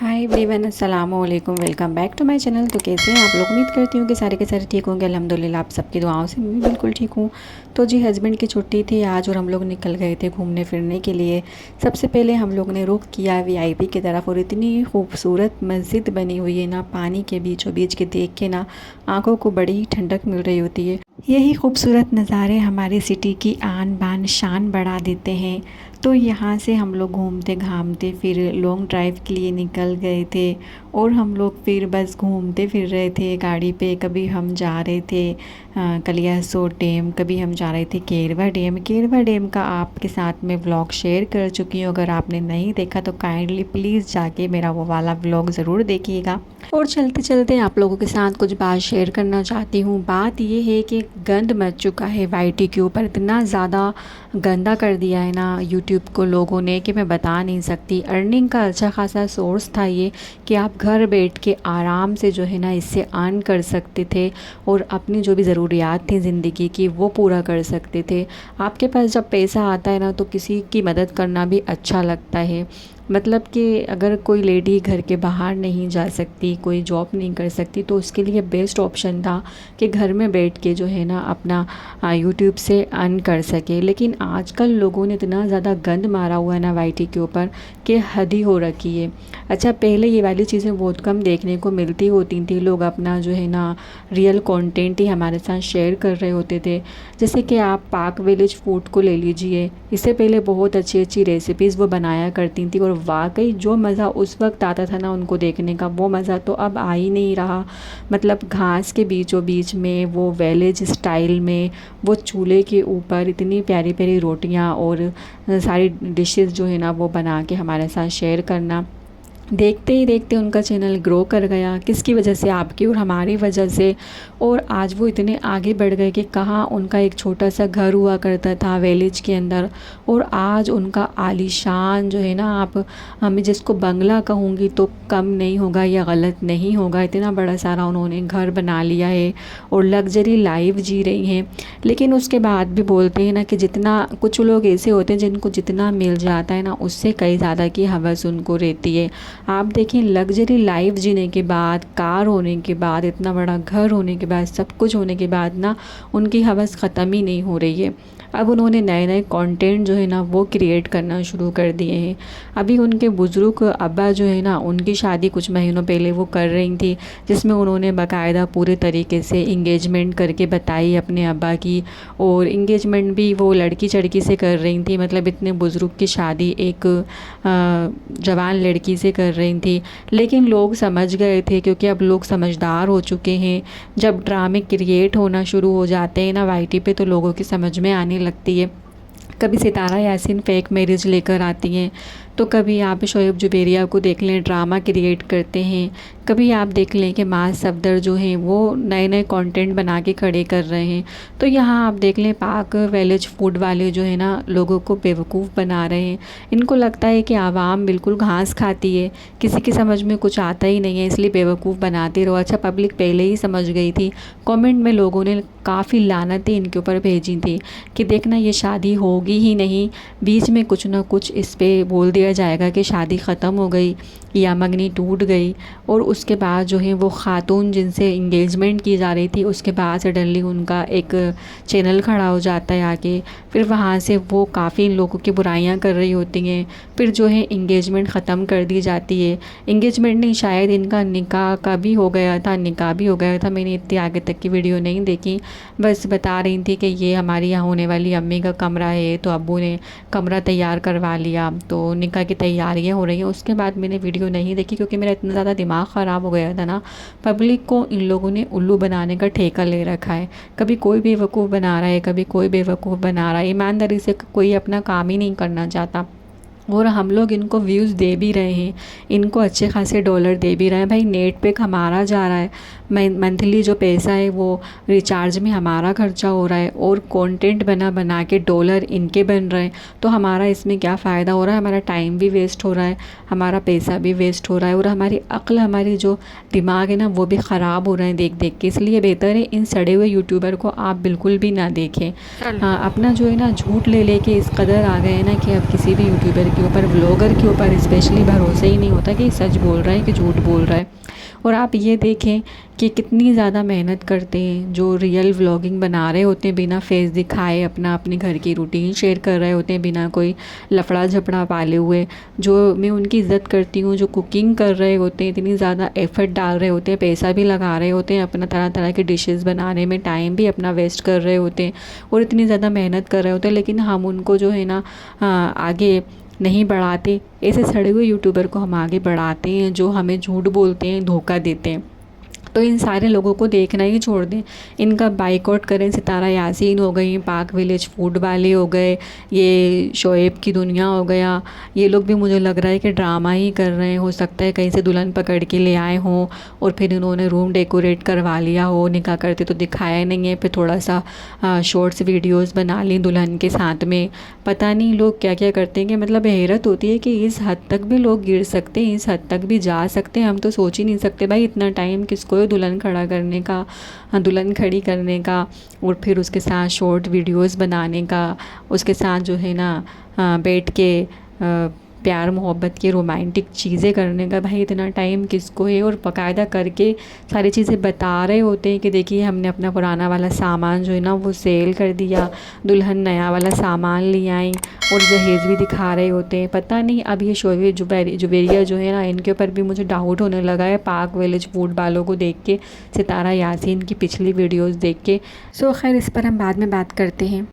हाय everyone, अस्सलाम वालेकुम। Welcome back to my channel. तो कैसे हैं आप लोग? उम्मीद करती हूँ कि सारे के सारे ठीक होंगे। अल्हम्दुलिल्लाह आप सबकी दुआओं से मैं भी बिल्कुल ठीक हूँ। तो जी हस्बैंड की छुट्टी थी आज और हम लोग निकल गए थे घूमने फिरने के लिए। सबसे पहले हम लोग ने रुख किया वीआईपी की तरफ और इतनी खूबसूरत मस्जिद बनी हुई है ना, पानी के बीचों बीच के देख के ना आँखों को बड़ी ही ठंडक मिल रही होती है। यही खूबसूरत नज़ारे हमारी सिटी की आन बान शान बढ़ा देते हैं। तो यहाँ से हम लोग घूमते घामते फिर लॉन्ग ड्राइव के लिए निकल गए थे और हम लोग फिर बस घूमते फिर रहे थे गाड़ी पे। कभी हम जा रहे थे कलियासोत डैम, कभी हम जा रहे थे केरवा डैम। केरवा डैम का आपके साथ में व्लॉग शेयर कर चुकी हूँ। अगर आपने नहीं देखा तो काइंडली प्लीज़ जाके मेरा वो वाला व्लॉग ज़रूर देखिएगा। और चलते चलते आप लोगों के साथ कुछ बात शेयर करना चाहती हूँ। बात ये है कि गंद मच चुका है वाईटी के ऊपर, इतना ज़्यादा गंदा कर दिया है ना यूट्यूब को लोगों ने कि मैं बता नहीं सकती। अर्निंग का अच्छा खासा सोर्स था ये कि आप घर बैठ के आराम से जो है ना इससे अर्न कर सकते थे और अपनी जो भी ज़रूरियात थी ज़िंदगी की वो पूरा कर सकते थे। आपके पास जब पैसा आता है ना तो किसी की मदद करना भी अच्छा लगता है। मतलब कि अगर कोई लेडी घर के बाहर नहीं जा सकती, कोई जॉब नहीं कर सकती, तो उसके लिए बेस्ट ऑप्शन था कि घर में बैठ के जो है ना अपना यूट्यूब से अर्न कर सके। लेकिन आजकल लोगों ने इतना ज़्यादा गंद मारा हुआ है ना वाईटी के ऊपर कि हद ही हो रखी है। अच्छा, पहले ये वाली चीज़ें बहुत कम देखने को मिलती होती थी। लोग अपना जो है ना रियल कंटेंट ही हमारे साथ शेयर कर रहे होते थे। जैसे कि आप पाक विलेज फूड को ले लीजिए, इससे पहले बहुत अच्छी अच्छी रेसिपीज़ वो बनाया करती थी और वाकई जो मज़ा उस वक्त आता था ना उनको देखने का, वो मज़ा तो अब आ ही नहीं रहा। मतलब घास के बीचों बीच में वो विलेज स्टाइल में वो चूल्हे के ऊपर इतनी प्यारी प्यारी रोटियां और सारी डिशेस जो है ना वो बना के हमारे साथ शेयर करना। देखते ही देखते उनका चैनल ग्रो कर गया। किसकी वजह से? आपकी और हमारी वजह से। और आज वो इतने आगे बढ़ गए कि कहाँ उनका एक छोटा सा घर हुआ करता था विलेज के अंदर और आज उनका आलीशान जो है ना, आप हमें जिसको बंगला कहूँगी तो कम नहीं होगा या गलत नहीं होगा, इतना बड़ा सारा उन्होंने घर बना लिया है और लग्जरी लाइफ जी रही हैं। लेकिन उसके बाद भी बोलते हैं ना कि जितना, कुछ लोग ऐसे होते हैं जिनको जितना मिल जाता है ना उससे कई ज़्यादा की हवस उनको रहती है। आप देखें, लग्जरी लाइफ जीने के बाद, कार होने के बाद, इतना बड़ा घर होने के बाद, सब कुछ होने के बाद ना उनकी हवस ख़त्म ही नहीं हो रही है। अब उन्होंने नए नए कंटेंट जो है ना वो क्रिएट करना शुरू कर दिए हैं। अभी उनके बुज़ुर्ग अब्बा जो है ना, उनकी शादी कुछ महीनों पहले वो कर रही थी, जिसमें उन्होंने बाकायदा पूरे तरीके से इंगेजमेंट करके बताई अपने अब्बा की। और इंगेजमेंट भी वो लड़की चड़की से कर रही थी, मतलब इतने बुज़ुर्ग की शादी एक जवान लड़की से कर रही थी। लेकिन लोग समझ गए थे, क्योंकि अब लोग समझदार हो चुके हैं। जब ड्रामे क्रिएट होना शुरू हो जाते हैं ना वाईटी पे तो लोगों की समझ में आने लगती है। कभी सितारा यासीन फेक मैरिज लेकर आती हैं, तो कभी आप शोएब जुबेरिया को देख लें ड्रामा क्रिएट करते हैं। कभी आप देख लें कि माज सफदर जो हैं वो नए नए कंटेंट बना के खड़े कर रहे हैं। तो यहाँ आप देख लें पाक विलेज फूड वाले जो है ना लोगों को बेवकूफ़ बना रहे हैं। इनको लगता है कि आवाम बिल्कुल घास खाती है, किसी की समझ में कुछ आता ही नहीं है, इसलिए बेवकूफ़ बनाते रहो। अच्छा, पब्लिक पहले ही समझ गई थी। कमेंट में लोगों ने काफ़ी लानतें इनके ऊपर भेजी थी कि देखना ये शादी होगी ही नहीं, बीच में कुछ ना कुछ इस पर बोल दिया जाएगा कि शादी ख़त्म हो गई या मंगनी टूट गई। और उसके बाद जो है वो ख़ातून जिनसे इंगेजमेंट की जा रही थी उसके बाद सडनली उनका एक चैनल खड़ा हो जाता है आके, फिर वहाँ से वो काफ़ी लोगों की बुराइयां कर रही होती हैं। फिर जो है इंगेजमेंट ख़त्म कर दी जाती है। इंगेजमेंट नहीं, शायद इनका निकाह का भी हो गया था, निकाह भी हो गया था। मैंने इतनी आगे तक की वीडियो नहीं देखी, बस बता रही थी कि ये हमारी यहाँ होने वाली अम्मी का कमरा है, तो अब्बू ने कमरा तैयार करवा लिया, तो निकाह की तैयारियां हो रही हैं। उसके बाद मैंने वीडियो नहीं देखी क्योंकि मेरा इतना ज़्यादा दिमाग ख़राब हो गया था ना। पब्लिक को इन लोगों ने उल्लू बनाने का ठेका ले रखा है। कभी कोई बेवकूफ़ बना रहा है, कभी कोई बेवकूफ़ बना रहा है। ईमानदारी से कोई अपना काम ही नहीं करना चाहता। और हम लोग इनको व्यूज़ दे भी रहे हैं, इनको अच्छे खासे डॉलर दे भी रहे हैं। भाई नेट पे हमारा जा रहा है, मंथली जो पैसा है वो रिचार्ज में हमारा खर्चा हो रहा है और कंटेंट बना बना के डॉलर इनके बन रहे हैं। तो हमारा इसमें क्या फ़ायदा हो रहा है? हमारा टाइम भी वेस्ट हो रहा है, हमारा पैसा भी वेस्ट हो रहा है और हमारी अक्ल, हमारी जो दिमाग है ना वो भी ख़राब हो रहे हैं देख देख के। इसलिए बेहतर है इन सड़े हुए यूट्यूबर को आप बिल्कुल भी ना देखें। अपना जो है ना झूठ ले लेके इस कदर आ गए हैं ना कि अब किसी भी यूट्यूबर के ऊपर, व्लॉगर के ऊपर स्पेशली भरोसा ही नहीं होता कि सच बोल रहा है कि झूठ बोल रहा है। और आप ये देखें कि कितनी ज़्यादा मेहनत करते हैं जो रियल व्लॉगिंग बना रहे होते हैं, बिना फेस दिखाए अपना अपने घर की रूटीन शेयर कर रहे होते हैं, बिना कोई लफड़ा झपड़ा पाले हुए। जो मैं उनकी इज़्ज़त करती हूँ, जो कुकिंग कर रहे होते हैं, इतनी ज़्यादा एफ़र्ट डाल रहे होते हैं, पैसा भी लगा रहे होते हैं अपना, तरह तरह की डिशेज़ बनाने में टाइम भी अपना वेस्ट कर रहे होते हैं और इतनी ज़्यादा मेहनत कर रहे होते हैं, लेकिन हम उनको जो है ना आगे नहीं बढ़ाते। ऐसे सड़े हुए यूट्यूबर को हम आगे बढ़ाते हैं जो हमें झूठ बोलते हैं, धोखा देते हैं। तो इन सारे लोगों को देखना ही छोड़ दें, इनका बाइकआउट करें। सितारा यासीन हो गई, पाक विलेज फूड वाले हो गए, ये शोएब की दुनिया हो गया, ये लोग भी मुझे लग रहा है कि ड्रामा ही कर रहे हैं। हो सकता है कहीं से दुल्हन पकड़ के ले आए हों और फिर इन्होंने रूम डेकोरेट करवा लिया हो, निकाह करते तो दिखाया नहीं है, फिर थोड़ा सा शॉर्ट्स वीडियोस बना ली दुल्हन के साथ में। पता नहीं लोग क्या क्या करते हैं कि मतलब हैरत होती है कि इस हद तक भी लोग गिर सकते हैं, इस हद तक भी जा सकते हैं। हम तो सोच ही नहीं सकते भाई इतना टाइम किसको दुल्हन खड़ा करने का, दुल्हन खड़ी करने का और फिर उसके साथ शॉर्ट वीडियोस बनाने का, उसके साथ जो है ना बैठ के प्यार मोहब्बत की रोमांटिक चीज़ें करने का। भाई इतना टाइम किसको है। और बाकायदा करके सारी चीज़ें बता रहे होते हैं कि देखिए हमने अपना पुराना वाला सामान जो है ना वो सेल कर दिया, दुल्हन नया वाला सामान ले आई और जहेज़ भी दिखा रहे होते हैं। पता नहीं अब ये शोएब जुबैरिया जो है ना इनके ऊपर भी मुझे डाउट होने लगा है पाक विलेज फूड वालों को देख के, सितारा यासीन की पिछली वीडियोज़ देख के। सो खैर इस पर हम बाद में बात करते हैं।